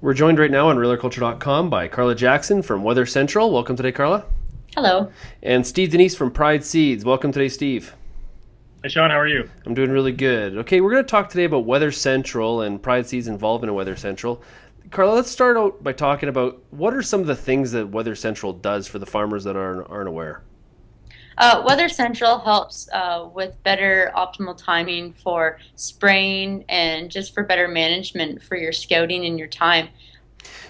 We're joined right now on realagriculture.com by Carla Jackson from Weather Central. Welcome today, Carla. Hello. And Steve Denise from Pride Seeds. Welcome today, Steve. Hey, Sean, how are you? I'm doing really good. Okay, we're going to talk today about Weather Central and Pride Seeds' involvement in Weather Central. Carla, let's start out by talking about what are some of the things that Weather Central does for the farmers that aren't aware. Weather Central helps with better optimal timing for spraying and just for better management for your scouting and your time.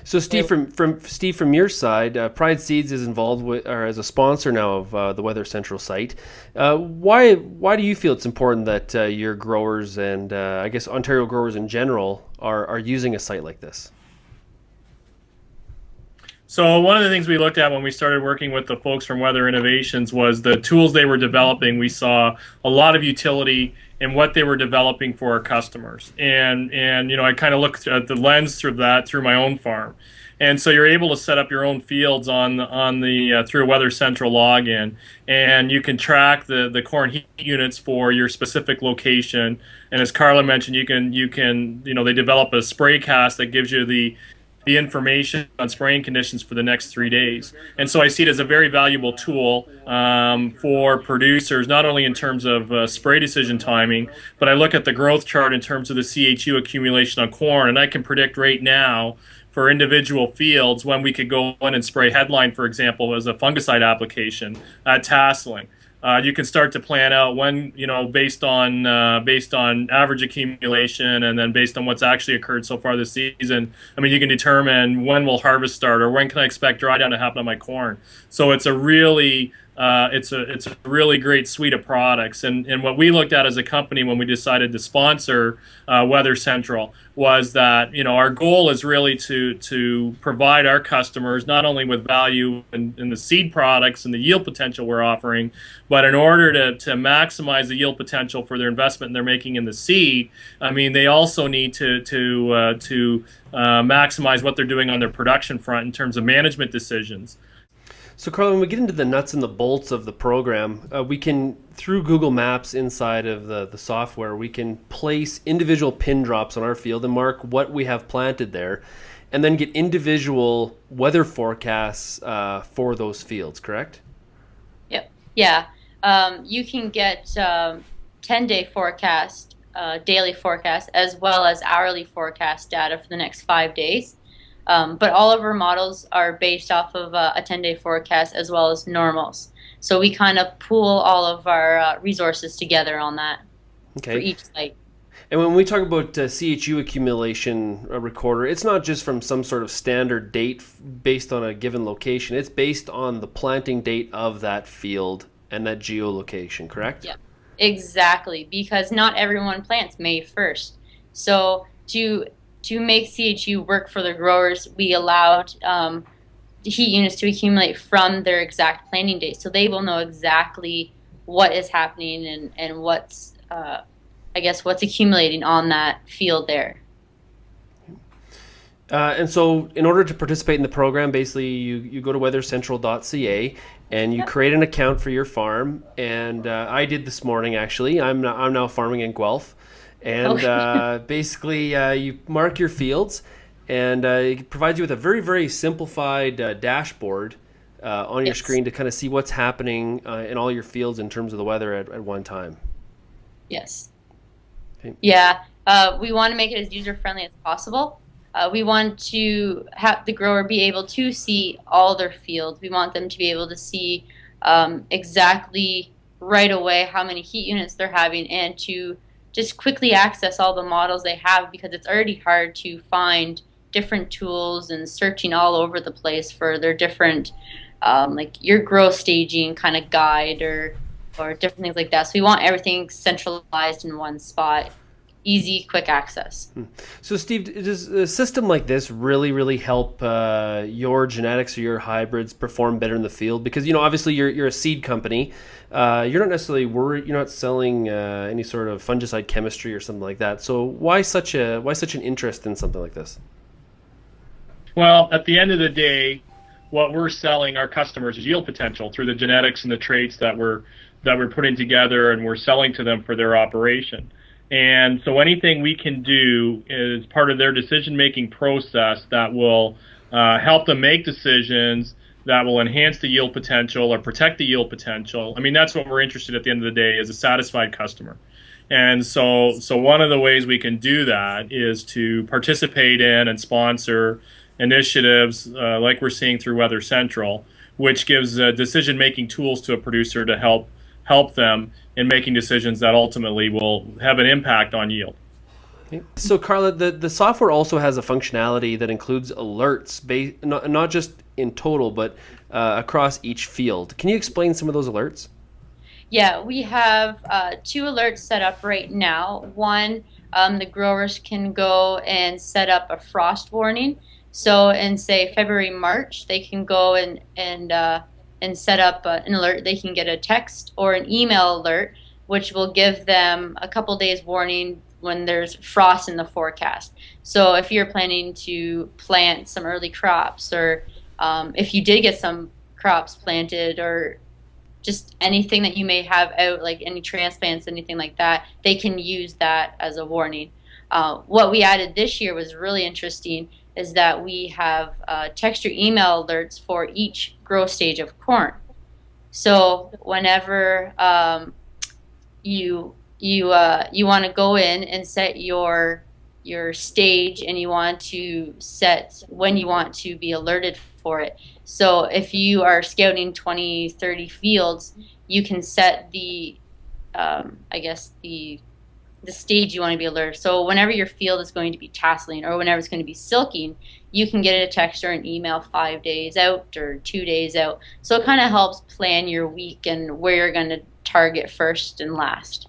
So, Steve, from your side, Pride Seeds is involved with, or as a sponsor now of the Weather Central site. Why do you feel it's important that your growers and I guess Ontario growers in general are using a site like this? So one of the things we looked at when we started working with the folks from Weather Innovations was the tools they were developing. We saw a lot of utility in what they were developing for our customers, and I kind of looked at the lens through that through my own farm, and so you're able to set up your own fields on the through a Weather Central login, and you can track the corn heat units for your specific location. And as Carla mentioned, you can they develop a spray cast that gives you the information on spraying conditions for the next 3 days. And so I see it as a very valuable tool for producers, not only in terms of spray decision timing, but I look at the growth chart in terms of the CHU accumulation on corn, and I can predict right now for individual fields when we could go in and spray headline, for example, as a fungicide application at tasseling. You can start to plan out when, based on average accumulation and then based on what's actually occurred so far this season. I mean, you can determine when will harvest start or when can I expect dry down to happen on my corn. So it's a really it's a really great suite of products, and what we looked at as a company when we decided to sponsor Weather Central was that our goal is really to provide our customers not only with value in the seed products and the yield potential we're offering, but in order to maximize the yield potential for their investment they're making in the seed. I mean, they also need to maximize what they're doing on their production front in terms of management decisions. So, Carla, when we get into the nuts and the bolts of the program, we can, through Google Maps inside of the software, we can place individual pin drops on our field and mark what we have planted there, and then get individual weather forecasts for those fields, correct? Yep. Yeah. You can get 10-day forecast, daily forecast, as well as hourly forecast data for the next 5 days. But all of our models are based off of a 10-day forecast as well as normals. So we kind of pool all of our resources together on that for Okay. each site. And when we talk about CHU accumulation recorder, it's not just from some sort of standard date based on a given location. It's based on the planting date of that field and that geolocation, correct? Yeah, exactly. Because not everyone plants May 1st. So to make CHU work for the growers, we allowed the heat units to accumulate from their exact planting date, so they will know exactly what is happening and what's I guess what's accumulating on that field there. And so, in order to participate in the program, basically, you go to weathercentral.ca and you Yep. create an account for your farm. And I did this morning, actually. I'm now farming in Guelph. And Oh, basically, you mark your fields, and it provides you with a very, very simplified dashboard on your yes, screen to kind of see what's happening in all your fields in terms of the weather at one time. yes. Okay. Yeah, we want to make it as user-friendly as possible. We want to have the grower be able to see all their fields. We want them to be able to see exactly right away how many heat units they're having and to just quickly access all the models they have because it's already hard to find different tools and searching all over the place for their different like your growth staging kind of guide or different things like that. So we want everything centralized in one spot, easy, quick access. So, Steve, does a system like this really, really help your genetics or your hybrids perform better in the field? Because obviously, you're a seed company. You're not necessarily worried. You're not selling any sort of fungicide chemistry or something like that. So, why such an interest in something like this? Well, at the end of the day, what we're selling our customers is yield potential through the genetics and the traits that we're putting together and we're selling to them for their operation. And so anything we can do is part of their decision-making process that will help them make decisions that will enhance the yield potential or protect the yield potential. I mean, that's what we're interested in at the end of the day, is a satisfied customer. And so one of the ways we can do that is to participate in and sponsor initiatives like we're seeing through Weather Central, which gives decision-making tools to a producer to help them in making decisions that ultimately will have an impact on yield. So, Carla, the software also has a functionality that includes alerts, not just in total, but across each field. Can you explain some of those alerts? Yeah, we have 2 alerts set up right now. One, the growers can go and set up a frost warning. So in, say, February, March, they can go and set up an alert. They can get a text or an email alert, which will give them a couple days warning when there's frost in the forecast. So if you're planning to plant some early crops, or if you did get some crops planted, or just anything that you may have out, like any transplants, anything like that, they can use that as a warning. What we added this year was really interesting, is that we have text or email alerts for each growth stage of corn. So whenever you want to go in and set your stage, and you want to set when you want to be alerted for it. So if you are scouting 20, 30 fields, you can set the the stage you want to be alerted. So whenever your field is going to be tasseling, or whenever it's going to be silking, you can get a text or an email 5 days out or 2 days out. So it kind of helps plan your week and where you're going to target first and last.